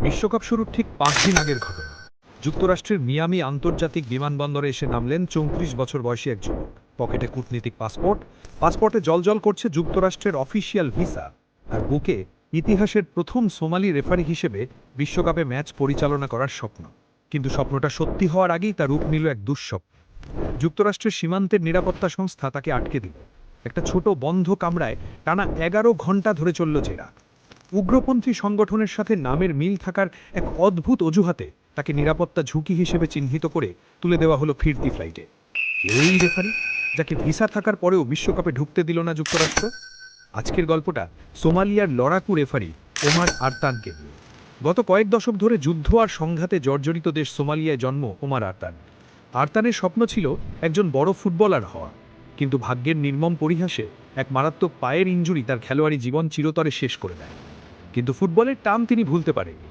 বিশ্বকাপ শুরুর ঠিক ৫ দিন আগের ঘটনা। যুক্তরাষ্ট্রের মিয়ামি আন্তর্জাতিক বিমানবন্দরে এসে নামলেন ৩৪ বছর বয়সী এক যুবক। পকেটে কূটনীতিক পাসপোর্টে জলজল করছে যুক্তরাষ্ট্রের অফিসিয়াল ভিসা, আর বুকে ইতিহাসের প্রথম সোমালি রেফারি হিসেবে বিশ্বকাপে ম্যাচ পরিচালনা করার স্বপ্ন। কিন্তু স্বপ্নটা সত্যি হওয়ার আগেই তার রূপ নিল এক দুঃস্বপ্ন। যুক্তরাষ্ট্রের সীমান্তের নিরাপত্তা সংস্থা তাকে আটকে দিল একটা ছোট বন্ধ কামরায়। টানা ১১ ঘন্টা ধরে চলল জেরা। উগ্রপন্থী সংগঠনের সাথে নামের মিল থাকার এক অদ্ভুত অজুহাতে তাকে নিরাপত্তা ঝুঁকি হিসেবে চিহ্নিত করে তুলে দেওয়া হলো ফিরতি ফ্লাইটে। এই রেফারি যাকে ভিসা থাকার পরেও বিশ্বকাপে ঢুকতে দিল না যুক্তরাষ্ট্র। আজকের গল্পটা সোমালিয়ার লড়াকু রেফারি ওমার আরতানকে নিয়ে। গত কয়েক দশক ধরে যুদ্ধ আর সংঘাতে জর্জরিত দেশ সোমালিয়ায় জন্ম ওমার আরতান। আরতানের স্বপ্ন ছিল একজন বড় ফুটবলার হওয়া, কিন্তু ভাগ্যের নির্মম পরিহাসে এক মারাত্মক পায়ের ইনজুরি তার খেলোয়াড়ি জীবন চিরতরে শেষ করে দেয়। কিন্তু ফুটবলের টান তিনি ভুলতে পারেননি।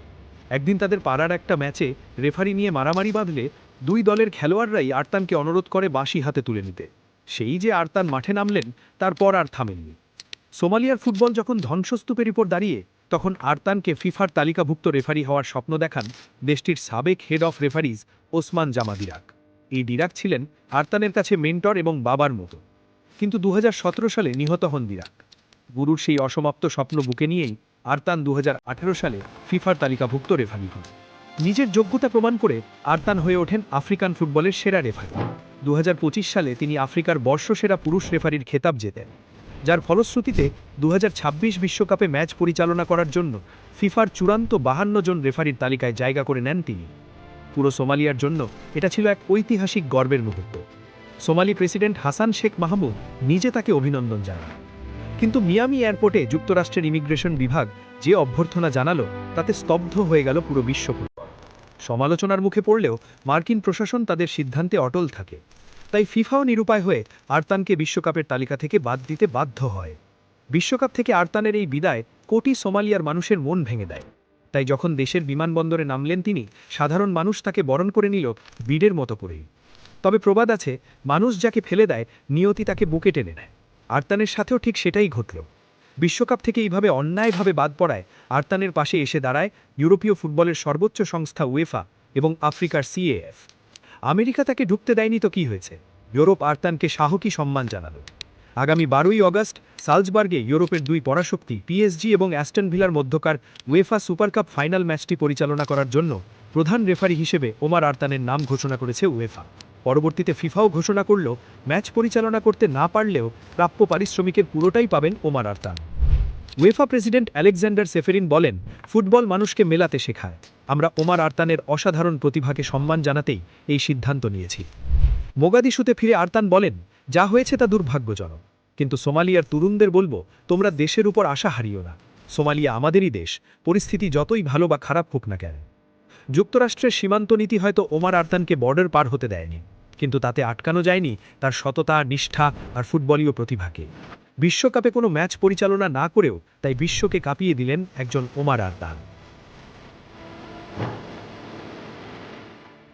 একদিন তাদের পাড়ার একটা ম্যাচে রেফারি নিয়ে মারামারি বাঁধলে দুই দলের খেলোয়াড়রাই আরতানকে অনুরোধ করে বাঁশি হাতে তুলে নিতে। সেই যে আরতান মাঠে নামলেন, তারপর আর থামেননি। সোমালিয়ার ফুটবল যখন ধ্বংসস্তূপের উপর দাঁড়িয়ে, তখন আরতানকে ফিফার তালিকাভুক্ত রেফারি হওয়ার স্বপ্ন দেখান দেশটির সাবেক হেড অফ রেফারিজ ওসমান জামা ডিরাক। এই ডিরাক ছিলেন আরতানের কাছে মেন্টর এবং বাবার মতো। কিন্তু ২০১৭ সালে নিহত হন ডিরাক। গুরুর সেই অসমাপ্ত স্বপ্ন বুকে নিয়েই আরতান ২০১৮ সালে ফিফার তালিকাভুক্ত রেফারি হন। নিজের যোগ্যতা প্রমাণ করে আরতান হয়ে ওঠেন আফ্রিকান ফুটবলের সেরা রেফারি। ২০২৫ সালে তিনি আফ্রিকার বর্ষসেরা পুরুষ রেফারির খেতাব জেতেন, যার ফলশ্রুতিতে ২০২৬ বিশ্বকাপে ম্যাচ পরিচালনা করার জন্য ফিফার চূড়ান্ত ৫২ জন রেফারির তালিকায় জায়গা করে নেন তিনি। পুরো সোমালিয়ার জন্য এটা ছিল এক ঐতিহাসিক গর্বের মুহূর্ত। Somali president Hassan Sheikh Mahmud নিজে তাকে অভিনন্দন জানান। কিন্তু মিয়ামি এয়ারপোর্টে যুক্তরাষ্ট্রের ইমিগ্রেশন বিভাগ যে অভ্যর্থনা জানালো, তাতে স্তব্ধ হয়ে গেল পুরো বিশ্ব। সমালোচনার মুখে পড়লেও মার্কিন প্রশাসন তাদের সিদ্ধান্তে অটল থাকে। তাই ফিফাও নিরুপায় হয়ে আরতানকে বিশ্বকাপের তালিকা থেকে বাদ দিতে বাধ্য হয়। বিশ্বকাপ থেকে আরতানের এই বিদায় কোটি সোমালিয়ার মানুষের মন ভেঙে দেয়। তাই যখন দেশের বিমানবন্দরে নামলেন তিনি, সাধারণ মানুষ তাকে বরণ করে নিল বীরের মতো করেই। তবে প্রবাদ আছে, মানুষ যাকে ফেলে দেয়, নিয়তি তাকে বুকে টেনে নেয়। আরতানের সাথেও ঠিক সেটাই ঘটল। বিশ্বকাপ থেকে এইভাবে অন্যায়ভাবে বাদ পড়ায় আরতানের পাশে এসে দাঁড়ায় ইউরোপীয় ফুটবলের সর্বোচ্চ সংস্থা উয়েফা এবং আফ্রিকার সিএএফ। আমেরিকা তাকে ঢুকতে দেয়নি তো কি হয়েছে, ইউরোপ আরতানকে সাহসী সম্মান জানালো। আগামী ১২ই অগস্ট সালজবার্গে ইউরোপের দুই পরাশক্তি পিএসজি এবং অ্যাস্টন ভিলার মধ্যকার উয়েফা সুপার কাপ ফাইনাল ম্যাচটি পরিচালনা করার জন্য প্রধান রেফারি হিসেবে ওমার আরতানের নাম ঘোষণা করেছে উয়েফা। পরবর্তীতে ফিফাও ঘোষণা করল, ম্যাচ পরিচালনা করতে না পারলেও প্রাপ্য পারিশ্রমিকের পুরোটাই পাবেন ওমার আরতান। উয়েফা প্রেসিডেন্ট আলেকজান্ডার সেফেরিন বলেন, ফুটবল মানুষকে মেলাতে শেখায়। আমরা ওমার আরতানের অসাধারণ প্রতিভাকে সম্মান জানাতেই এই সিদ্ধান্ত নিয়েছি। মোগাদিশুতে ফিরে আরতান বলেন, যা হয়েছে তা দুর্ভাগ্যজনক, কিন্তু সোমালিয়ার তরুণদের বলবো, তোমরা দেশের উপর আশা হারিও না। সোমালিয়া আমাদেরই দেশ, পরিস্থিতি যতই ভালো বা খারাপ হোক না কেন। যুক্তরাষ্ট্রের সীমান্ত নীতি হয়তো ওমার আরতানকে বর্ডার পার হতে দেয়নি, কিন্তু তাতে আটকানো যায়নি তার সততা, নিষ্ঠা আর ফুটবলীয় প্রতিভাকে। বিশ্বকাপে কোনো ম্যাচ পরিচালনা না করেও তাই বিশ্বকে কাঁপিয়ে দিলেন একজন ওমার আরতান।